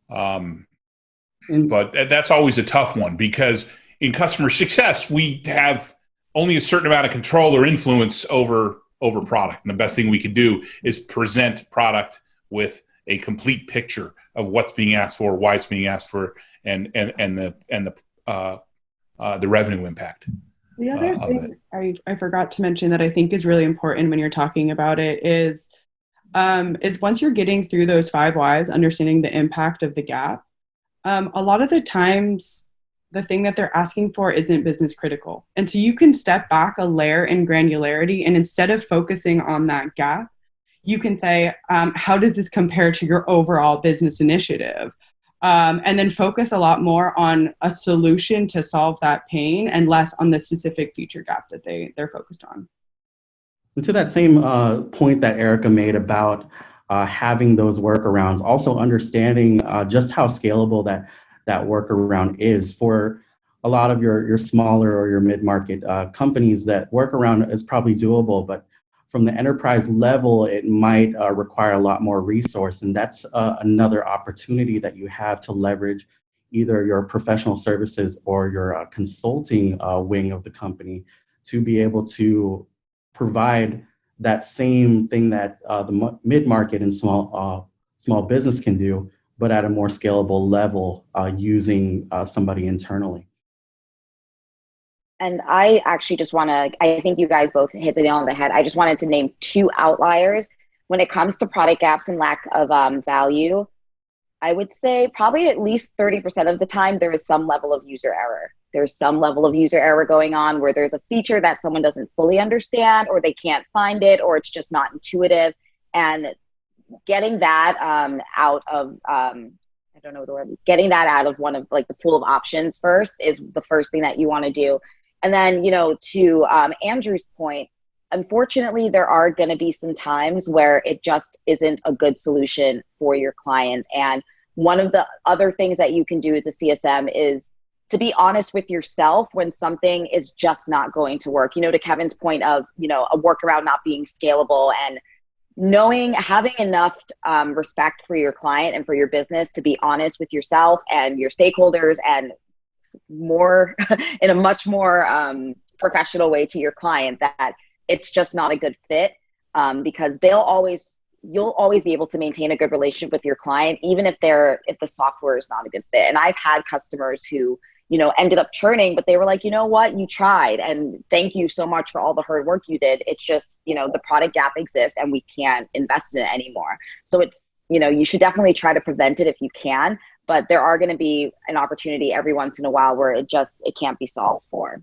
But that's always a tough one, because in customer success, we have only a certain amount of control or influence over product. And the best thing we can do is present product with a complete picture of what's being asked for, why it's being asked for, and the revenue impact.
The other thing I forgot to mention that I think is really important when you're talking about it is once you're getting through those 5 whys, understanding the impact of the gap, a lot of the times the thing that they're asking for isn't business critical. And so you can step back a layer in granularity, and instead of focusing on that gap, you can say, how does this compare to your overall business initiative? And then focus a lot more on a solution to solve that pain and less on the specific feature gap that they're focused on.
And to that same point that Erica made about having those workarounds, also understanding just how scalable that workaround is for a lot of your smaller or your mid-market companies. That workaround is probably doable, but from the enterprise level, it might require a lot more resource. And that's another opportunity that you have to leverage either your professional services or your consulting wing of the company to be able to provide that same thing that the mid-market and small business can do, but at a more scalable level using somebody internally.
And I actually just want to, I think you guys both hit the nail on the head. I just wanted to name 2 outliers. When it comes to product gaps and lack of value, I would say probably at least 30% of the time, there is some level of user error. There's some level of user error going on where there's a feature that someone doesn't fully understand, or they can't find it, or it's just not intuitive. And getting that out of, getting that out of one of like the pool of options first is the first thing that you want to do. And then, to Andrew's point, unfortunately, there are going to be some times where it just isn't a good solution for your client. And one of the other things that you can do as a CSM is to be honest with yourself when something is just not going to work. To Kevin's point of, a workaround not being scalable, and having enough respect for your client and for your business to be honest with yourself and your stakeholders, and more in a much more professional way to your client that it's just not a good fit, because you'll always be able to maintain a good relationship with your client, even if the software is not a good fit. And I've had customers who, ended up churning, but they were like, you know what, you tried, and thank you so much for all the hard work you did. It's just, the product gap exists and we can't invest in it anymore. So it's, you should definitely try to prevent it if you can, but there are going to be an opportunity every once in a while where it can't be solved for.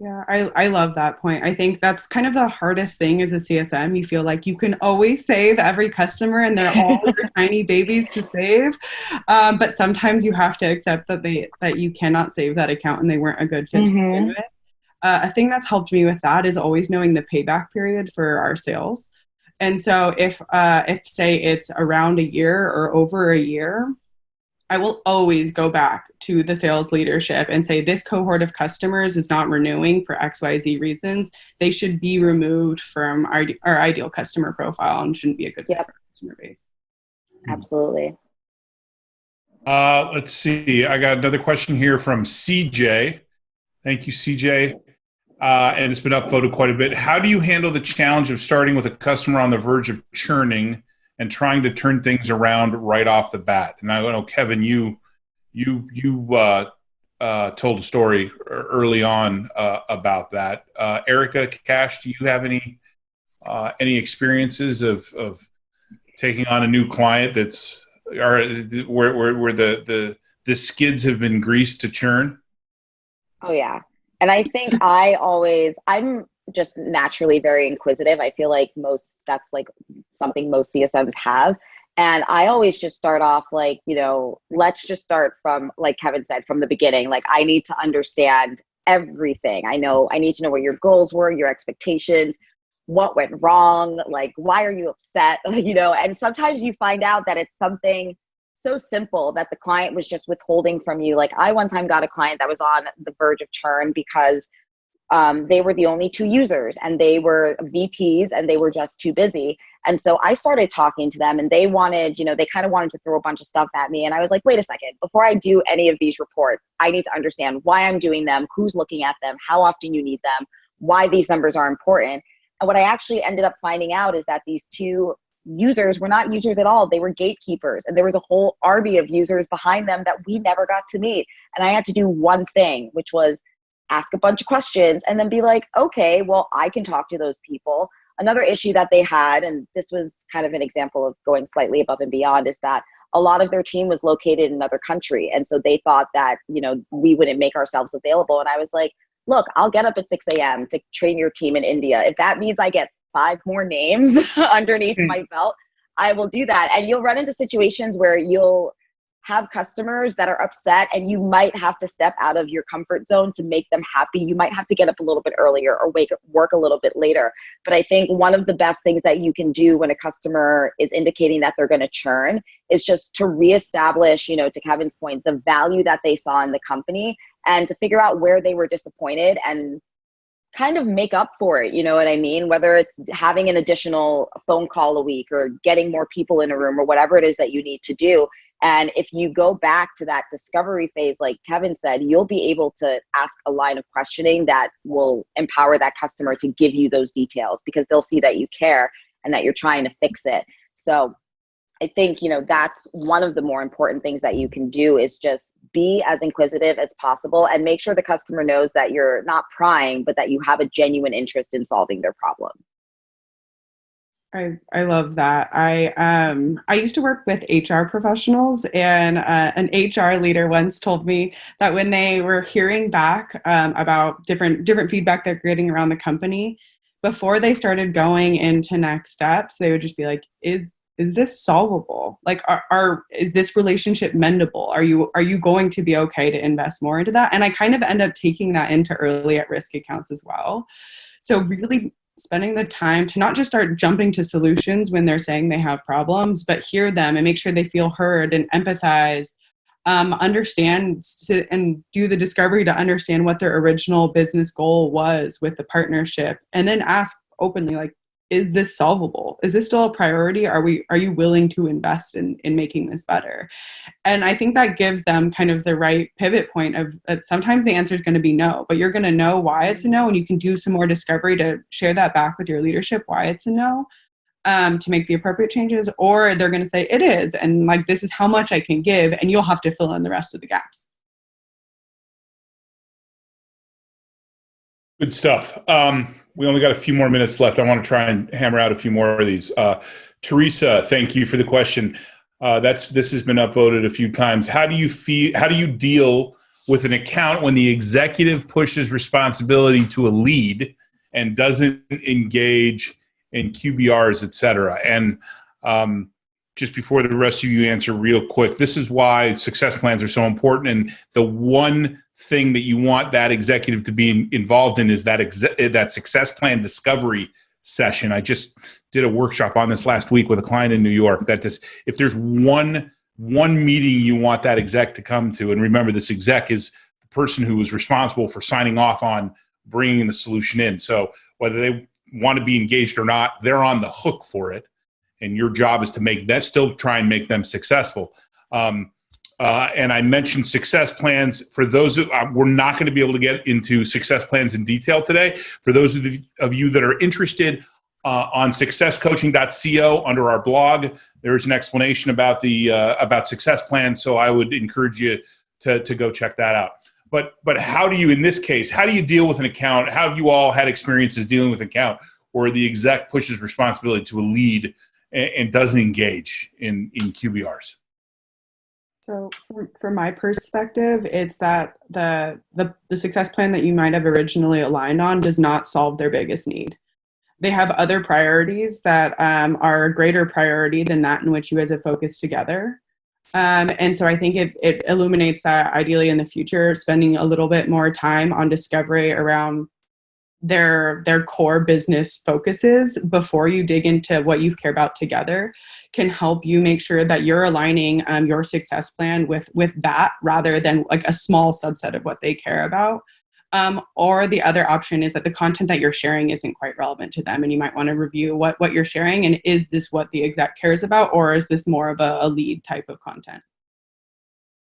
Yeah, I love that point. I think that's kind of the hardest thing as a CSM. You feel like you can always save every customer and they're all your tiny babies to save. But sometimes you have to accept that you cannot save that account and they weren't a good fit to begin with. A thing that's helped me with that is always knowing the payback period for our sales. And so if say it's around a year or over a year, I will always go back to the sales leadership and say, this cohort of customers is not renewing for XYZ reasons. They should be removed from our ideal customer profile and shouldn't be a good fit for our customer base.
Absolutely.
Let's see. I got another question here from CJ. Thank you, CJ. And it's been upvoted quite a bit. How do you handle the challenge of starting with a customer on the verge of churning and trying to turn things around right off the bat? And I know, Kevin, you told a story early on about that. Erica, Cash, do you have any experiences of taking on a new client where the skids have been greased to churn?
Oh yeah, and I think I'm just naturally very inquisitive. I feel like that's like something most CSMs have. And I always just start off like, let's just start from, like Kevin said, from the beginning. Like, I need to understand everything. I need to know what your goals were, your expectations, what went wrong, like, why are you upset? And sometimes you find out that it's something so simple that the client was just withholding from you. Like, I one time got a client that was on the verge of churn because they were the only two users, and they were VPs, and they were just too busy. And so I started talking to them, and they wanted, they kind of wanted to throw a bunch of stuff at me. And I was like, wait a second, before I do any of these reports, I need to understand why I'm doing them, who's looking at them, how often you need them, why these numbers are important. And what I actually ended up finding out is that these two users were not users at all. They were gatekeepers, and there was a whole army of users behind them that we never got to meet. And I had to do one thing, which was ask a bunch of questions and then be like, okay, well, I can talk to those people. Another issue that they had, and this was kind of an example of going slightly above and beyond, is that a lot of their team was located in another country. And so they thought that, we wouldn't make ourselves available. And I was like, look, I'll get up at 6 a.m. to train your team in India. If that means I get 5 more names underneath my belt, I will do that. And you'll run into situations where you'll have customers that are upset, and you might have to step out of your comfort zone to make them happy. You might have to get up a little bit earlier or work a little bit later. But I think one of the best things that you can do when a customer is indicating that they're going to churn is just to reestablish, to Kevin's point, the value that they saw in the company, and to figure out where they were disappointed and kind of make up for it. You know what I mean? Whether it's having an additional phone call a week or getting more people in a room or whatever it is that you need to do. And if you go back to that discovery phase, like Kevin said, you'll be able to ask a line of questioning that will empower that customer to give you those details, because they'll see that you care and that you're trying to fix it. So I think, that's one of the more important things that you can do, is just be as inquisitive as possible and make sure the customer knows that you're not prying, but that you have a genuine interest in solving their problem.
I love that. I used to work with HR professionals, and an HR leader once told me that when they were hearing back about different feedback they're getting around the company, before they started going into next steps, they would just be like, is this solvable? Like, is this relationship mendable? Are you going to be okay to invest more into that? And I kind of end up taking that into early at risk accounts as well. So really spending the time to not just start jumping to solutions when they're saying they have problems, but hear them and make sure they feel heard and empathize, understand and do the discovery to understand what their original business goal was with the partnership. And then ask openly, like, is this solvable? Is this still a priority? Are you willing to invest in making this better? And I think that gives them kind of the right pivot point of sometimes the answer is going to be no, but you're going to know why it's a no, and you can do some more discovery to share that back with your leadership, why it's a no, to make the appropriate changes. Or they're going to say it is, and like, this is how much I can give, and you'll have to fill in the rest of the gaps.
Good stuff. We only got a few more minutes left. I want to try and hammer out a few more of these. Teresa, thank you for the question. This has been upvoted a few times. How do you deal with an account when the executive pushes responsibility to a lead and doesn't engage in QBRs, et cetera? And just before the rest of you answer real quick, this is why success plans are so important. And the one thing that you want that executive to be involved in is that success plan discovery session. I just did a workshop on this last week with a client in New York. If there's one meeting you want that exec to come to, and remember, this exec is the person who is responsible for signing off on bringing the solution in. So whether they want to be engaged or not, they're on the hook for it. And your job is to still try and make them successful. And I mentioned success plans. For those we're not going to be able to get into success plans in detail today. For those of you that are interested, on successcoaching.co under our blog, there is an explanation about about success plans. So I would encourage you to go check that out. But how do you, in this case, how do you deal with an account? How have you all had experiences dealing with an account where the exec pushes responsibility to a lead and doesn't engage in QBRs?
So from my perspective, it's that the success plan that you might have originally aligned on does not solve their biggest need. They have other priorities that are a greater priority than that in which you guys have focused together. And so I think it illuminates that ideally in the future, spending a little bit more time on discovery around their core business focuses before you dig into what you care about together can help you make sure that you're aligning your success plan with that rather than like a small subset of what they care about. Or the other option is that the content that you're sharing isn't quite relevant to them, and you might want to review what you're sharing, and is this what the exec cares about, or is this more of a lead type of content?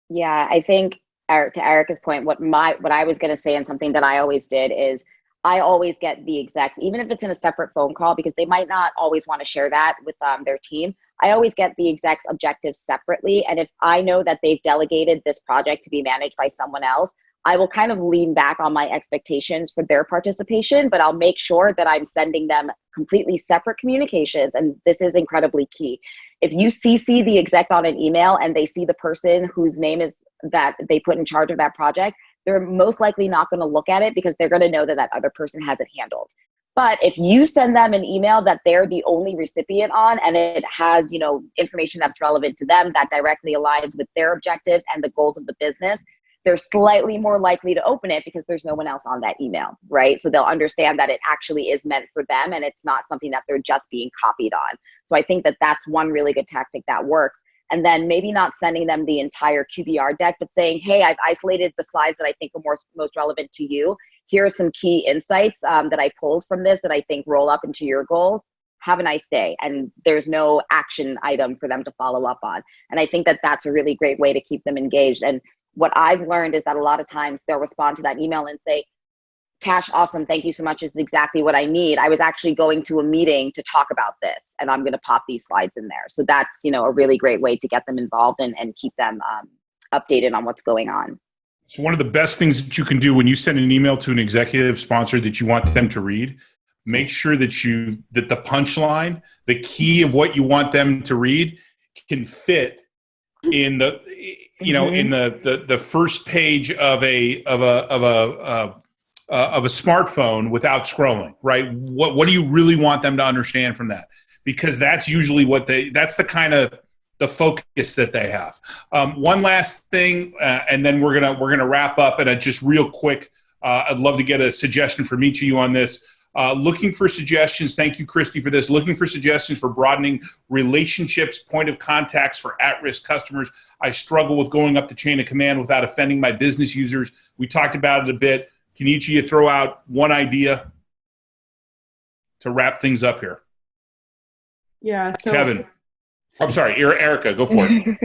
Yeah, I think to Erica's point, what I was going to say, and something that I always did, is I always get the execs, even if it's in a separate phone call, because they might not always want to share that with their team. I always get the execs' objectives separately. And if I know that they've delegated this project to be managed by someone else, I will kind of lean back on my expectations for their participation, but I'll make sure that I'm sending them completely separate communications. And this is incredibly key. If you CC the exec on an email and they see the person whose name is that they put in charge of that project, they're most likely not going to look at it because they're going to know that that other person has it handled. But if you send them an email that they're the only recipient on, and it has, information that's relevant to them, that directly aligns with their objectives and the goals of the business, they're slightly more likely to open it because there's no one else on that email, right? So they'll understand that it actually is meant for them and it's not something that they're just being copied on. So I think that that's one really good tactic that works. And then maybe not sending them the entire QBR deck, but saying, hey, I've isolated the slides that I think are most relevant to you. Here are some key insights that I pulled from this that I think roll up into your goals. Have a nice day. And there's no action item for them to follow up on. And I think that that's a really great way to keep them engaged. And what I've learned is that a lot of times they'll respond to that email and say, Cash, awesome. Thank you so much. This is exactly what I need. I was actually going to a meeting to talk about this, and I'm going to pop these slides in there. So that's, a really great way to get them involved and keep them updated on what's going on.
So one of the best things that you can do when you send an email to an executive sponsor that you want them to read, make sure that the punchline, the key of what you want them to read, can fit in the in the first page of a smartphone without scrolling, right? What do you really want them to understand from that? Because that's usually that's the kind of the focus that they have. One last thing, and then we're gonna wrap up. And just real quick, I'd love to get a suggestion from each of you on this. Looking for suggestions. Thank you, Christy, for this. Looking for suggestions for broadening relationships, point of contacts for at-risk customers. I struggle with going up the chain of command without offending my business users. We talked about it a bit. Can each of you throw out one idea to wrap things up here?
Yeah. So
Kevin. I'm sorry, Erica, go for it.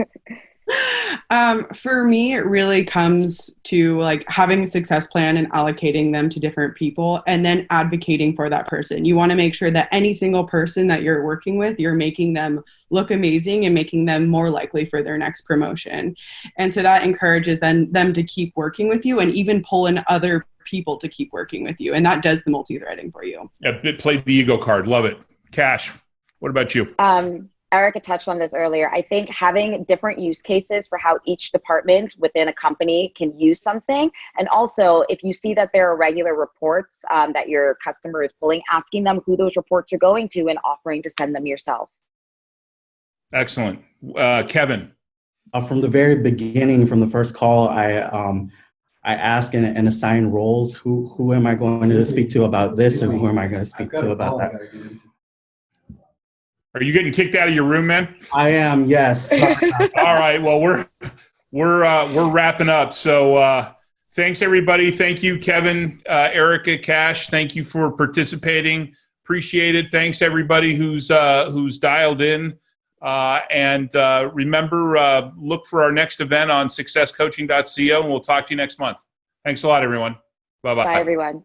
For me, it really comes to having a success plan and allocating them to different people and then advocating for that person. You want to make sure that any single person that you're working with, you're making them look amazing and making them more likely for their next promotion. And so that encourages them to keep working with you and even pull in other people to keep working with you. And that does the multi-threading for you. Yeah,
play the ego card. Love it. Cash, what about you?
Erica touched on this earlier. I think having different use cases for how each department within a company can use something. And also, if you see that there are regular reports that your customer is pulling, asking them who those reports are going to and offering to send them yourself.
Excellent. Kevin.
From the very beginning, from the first call, I ask and assign roles. Who am I going to speak to about this, and who am I going to speak to about that?
Are you getting kicked out of your room, man?
I am, yes.
All right. Well, we're wrapping up. So thanks, everybody. Thank you, Kevin, Erica, Cash. Thank you for participating. Appreciate it. Thanks, everybody who's dialed in. And remember, look for our next event on successcoaching.co, and we'll talk to you next month. Thanks a lot, everyone. Bye-bye.
Bye, everyone.